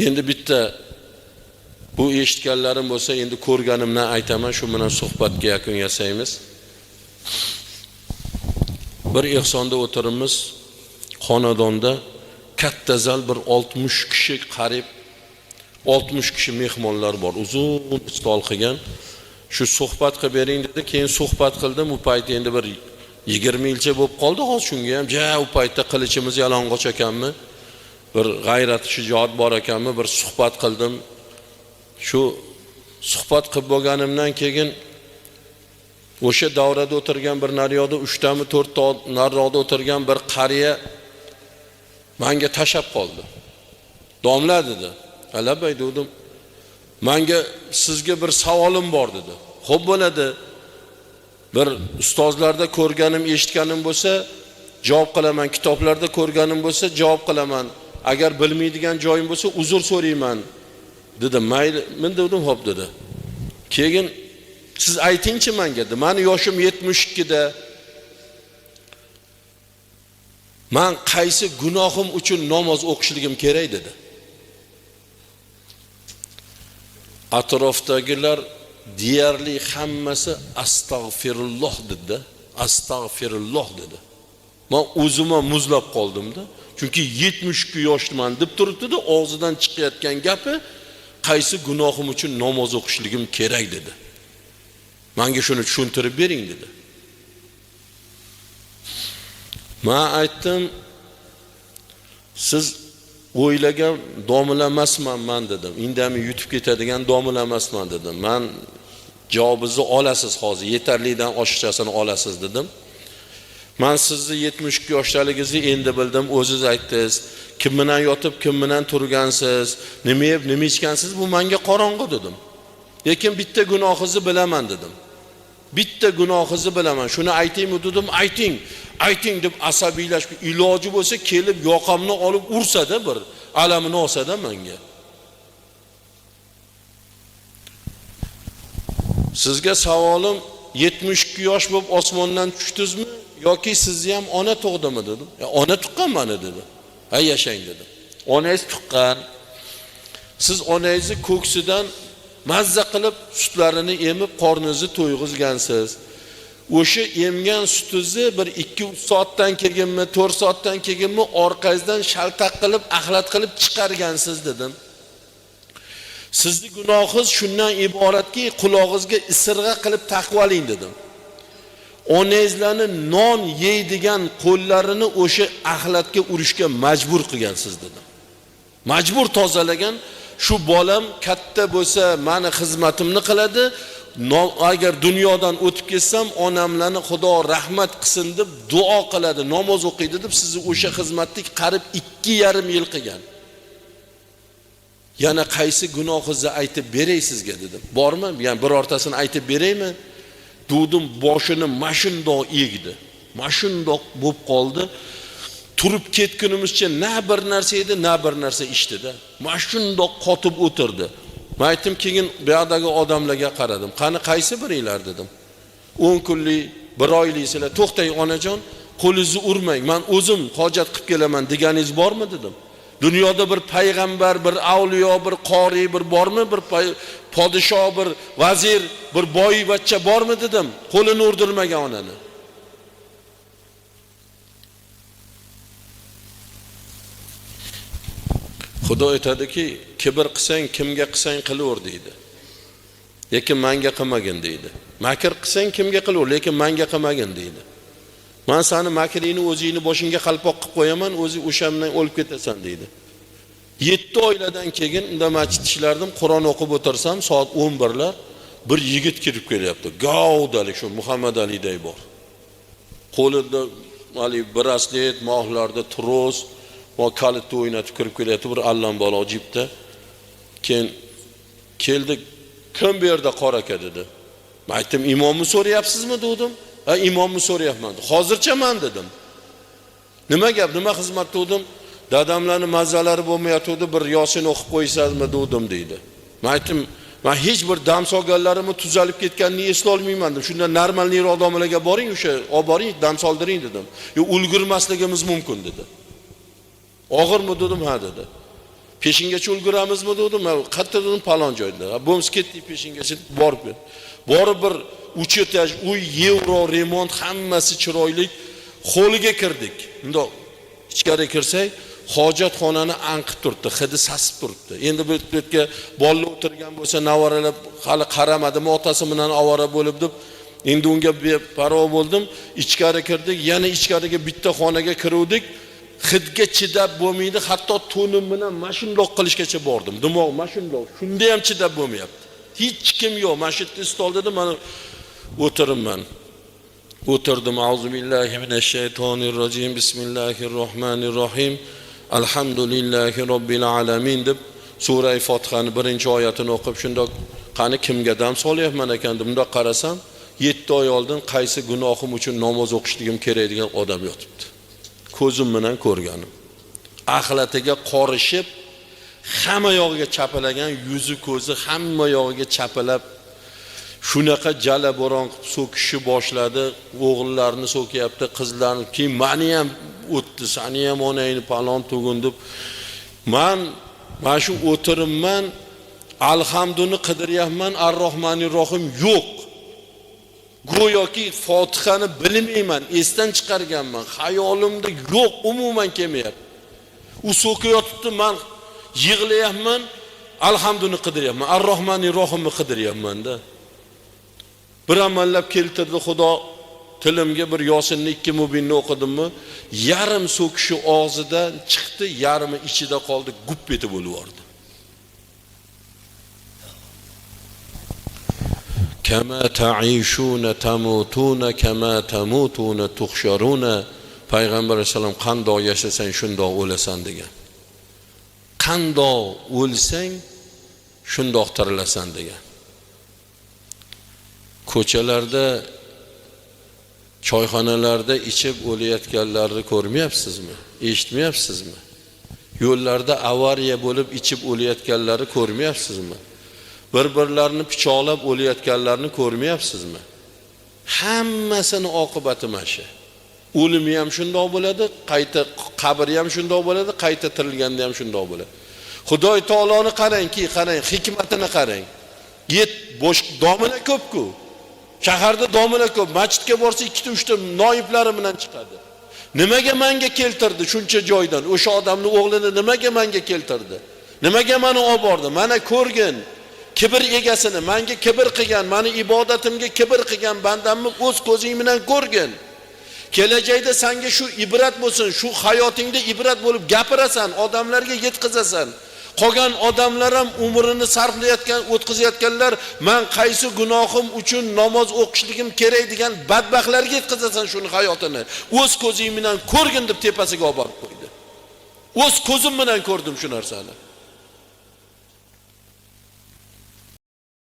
Endi bitta bu eshitganlarim bo'lsa, endi ko'rganimdan aytaman, shu bilan suhbatga yakun yasaymiz. Bir ehsonda o'tirimiz, xonadonda katta zal bir 60 kishi qarib 60 kishi mehmonlar bor. Uzun stol qilgan. Shu suhbat qilib bering dedi. Keyin suhbat qildim. U payt endi bir 20 yilcha bo'lib qoldi. Hozir shunga ham u paytda qilichimiz yalang'och ekanmi? Bir g'ayrat shijoat bor ekanmi? Bir suhbat qildim. Shu suhbat qilib bo'lganimdan keyin o'sha davrada o'tirgan bir naryoqda 3 tami 4 ta naryoqda o'tirgan bir qariya menga tashab qoldi. Domla dedi. Alabay dedim. Menga sizga bir savolim bor dedi. Xo'p bo'ladi. Bir ustozlarda ko'rganim, eshitganim bo'lsa javob qilaman, kitoblarda ko'rganim bo'lsa javob qilaman. Agar bilmaydigan joyim bo'lsa uzr so'rayman dedim. Mayli, men dedim, xo'p dedi. Keyin siz aytingchi menga dedi. Meni yoshim 72 da. Men qaysi gunohim uchun namoz o'qishligim kerak dedi. Atrofdagilar deyarli hammasi astag'firulloh dedi. Astag'firulloh dedi. Men o'zimga muzlab qoldim-da. Chunki 72 yoshman deb turibdi-da, og'zidan chiqayotgan gapi qaysi gunohim uchun namoz o'qishligim kerak dedi. Menga shuni tushuntirib bering dedi. Men aytdim, siz o'ylagan domla emasman men dedim. Indamay yutib ketadigan domla emasman dedim. Men javobingizni olasiz hozir, yetarlidan oshiqchasini olasiz dedim. Men sizni 72 yoshligingizni endi bildim, o'zingiz aytdingiz. Kim bilan yotib, kim bilan turgansiz, nima yeb, nima ichgansiz, bu menga qorong'u dedim. Lekin bitta gunohingizni bilaman dedim. Bitta gunohingizni bilaman. Shuni aytingmi dedim, ayting. Ayting deb asabiylashib, iloji bo'lsa kelib yoqamni olib ursada bir alamini olsada menga. Sizga savolim 72 yosh bo'lib osmondan tushdingizmi yoki sizni ham ona tug'dimi dedim. Ona tuqqan meni dedi. Ha, yashang dedi. Onangiz tuqqan. Siz onangizni ko'ksidan mazza qilib sutlarini emib qorningizni to'yg'izgansiz. O'sha emgan sutingizni bir 2 soatdan keginmi, 4 soatdan keginmi orqangizdan shaltaq qilib, axlat qilib chiqargansiz dedim. Sizning gunohingiz shundan iboratki, qulog'ingizga isirg'a qilib taqvoling dedim. Onangizlarni non yeydigan qo'llarini o'sha axlatga urishga majbur qilgansiz dedim. Majbur tozalagan. Shu bolam katta bo'lsa, meni xizmatimni qiladi. Agar dunyodan o'tib ketsam, onamlarni Xudo rahmat qilsin deb duo qiladi, namoz o'qiydi deb sizni o'sha xizmatlik qarib 2,5 yil qilgan. Yana qaysi gunohingizni aytib beray sizga dedim. Bormi? Yani birortasini aytib beraymi? Dedim, boshini mashundoq egdi. Mashundoq bo'lib qoldi. Turib ketgunimizcha na bir narsa edi, na bir narsa ichdi-da. Mashundoq qotib o'tirdi. Men aytdim, keyin bu yerdagi odamlarga qaradim. Qani qaysi biringlar dedim. 10 kunlik, 1 oylik sizlar to'xtang onajon, qo'lingizni urmang. Men o'zim hojat qilib kelaman deganingiz bormi dedim. Dunyoda bir payg'ambar, bir avliyo, bir qori, bir bormi? Bir podsho, bir vazir, bir boyvachcha bormi dedim. Qo'lini urdirmagan onani. Xudo aytadiki, kibr qilsang, kimga qilsang qilaver deydi. Lekin menga qilmagin deydi. Makr qilsang kimga qilaver, lekin menga qilmagin deydi. Men seni makringni o'zingni boshingga qalpoq qilib qo'yaman, o'zi o'shamdan o'lib ketasan deydi. 7 oylardan keyin unda masjid ishlardim, Qur'on o'qib o'tirsam, soat 11lar bir yigit kirib kelyapti. Gavdalik shu Muhammad Aliday bor. Qo'lida hali braslet, mohlarda tros, va kalitni o'ynatib kirib kelyapti, bir allambalo jipda. Keyin keldi, kim bu yerda qor aka dedi. Men aytdim, imomni so'rayapsizmi dedim. Ha, imomni so'rayapman. Hozircha men dedim. Nima gap, nima xizmat dedim. Dadamlarning mazalari bo'lmayotdi, bir Yosin o'qib qo'ysazmi dedim deydi. Men aytdim, men hech bir dam solganlarimni tuzalib ketganini eslay olmayman dedim. Shunda normalniy odamlarga boring, o'sha olib boring, dam soldiring dedim. Yo, ulgurmasligimiz mumkin dedi. Og'irmi dedim, ha dedi. Peshingacha ulguramizmi dedim. Qayerda dedim, palon joyda. Bo'lmasa ketdik peshingacha borib. Borib bir uchetaj, uy, yevro, remont hammasi chiroyli. Xo'liga kirdik. Bundoq ichkari kirsak, hojatxonani anqib turibdi, hidi sasib turibdi. Endi bu yerga bolalar o'tirgan bo'lsa, navaralar hali qaramadimi, otasi bilan ovora bo'lib deb, endi unga beparvo bo'ldim. Ichkari kirdik, yana ichkariga bitta xonaga kiruvdik. Hidga chidab bo'lmaydi, hatto to'nim bilan mashundoq qilishgacha bordim. Dimoq mashundoq, shunda ham chidab bo'lmayapti. Hech kim yo'q. Mashitni stol dedim, mana o'tiribman. O'tirdim. Auzubillahi minashshaytonirrojim. Bismillahirrohmanirrohim. Alhamdulillahi robbil alamin deb sura Fotihani birinchi oyatini o'qib shundoq qani kimga dam solyapman ekan deb bundoq qarasam 7 oy oldin qaysi gunohim uchun namoz o'qishligim kerak degan odam yotibdi. Ko'zim bilan ko'rganim. Axlatiga qorishib, hamma yog'iga chapalagan, yuzi ko'zi hamma yog'iga chapalab shunaqa jala bo'ron qilib so'kishni boshladi. O'g'illarni so'kyapti, qizlarni, keyin meni ham o'tdi, seni ham onangni palon tugun deb. Men shu o'tiribman, alhamduni qidiryapman, ar-rohmanir-rohim yo'q. Go'yoki Fotihani bilmayman, esdan chiqarganman. Xayolimda yo'q, umuman kelmayapti. U so'kayotibdi, men yig'layapman, alhamduni qidiryapman, ar-rohmanir-rohimni qidiryapman-da. Bir amallab keltirdi Xudo, tilimga bir Yosinni 2 mubinni o'qidimmi, yarim so'kishi og'zidan chiqdi, yarimi ichida qoldi, gup etib o'lib. Kama ta'ishuna tamutuna kama tamutuna tuhsharuna. Payg'ambar vasallam qandoq yashasang shundoq o'lasan degan. Qandoq o'lsang shundoq tirilasan degan. Ko'chalarda, choyxonalarda ichib o'layotganlarni ko'rmayapsizmi? Eshitmayapsizmi? Yo'llarda avariya bo'lib ichib o'layotganlarni ko'rmayapsizmi? Bir-birlarini pichoqlab o'layotganlarni ko'rmayapsizmi? Hammasini oqibati mana shu. O'limi ham shundoq bo'ladi, qayta qabri ham shundoq bo'ladi, qayta tirilganda ham shundoq bo'ladi. Xudoy taoloni qarangki, qarang, hikmatini qarang. Bosh domina ko'p-ku. Shaharda domina ko'p. Masjidga borsa 2-3 ta noiblari bilan chiqadi. Nimaga menga keltirdi shuncha joydan? O'sha odamning o'g'lini nimaga menga keltirdi? Nimaga meni olib bordi? Mana ko'rgin. Kibr egasini, menga kibr qilgan, meni ibodatimga kibr qilgan bandamni o'z ko'zing bilan ko'rgin. Kelajakda senga shu ibrat bo'lsin, shu hayotingda ibrat bo'lib gapirasan, odamlarga yetkazasan. Qolgan odamlar ham umrini sarflayotgan, o'tkazayotganlar, men qaysi gunohim uchun namoz o'qishligim kerak degan badbaxtlarga yetkazasan shuni hayotini. O'z ko'zing bilan ko'rgin deb tepasiga olib borib qo'ydi. O'z ko'zim bilan ko'rdim shu narsani.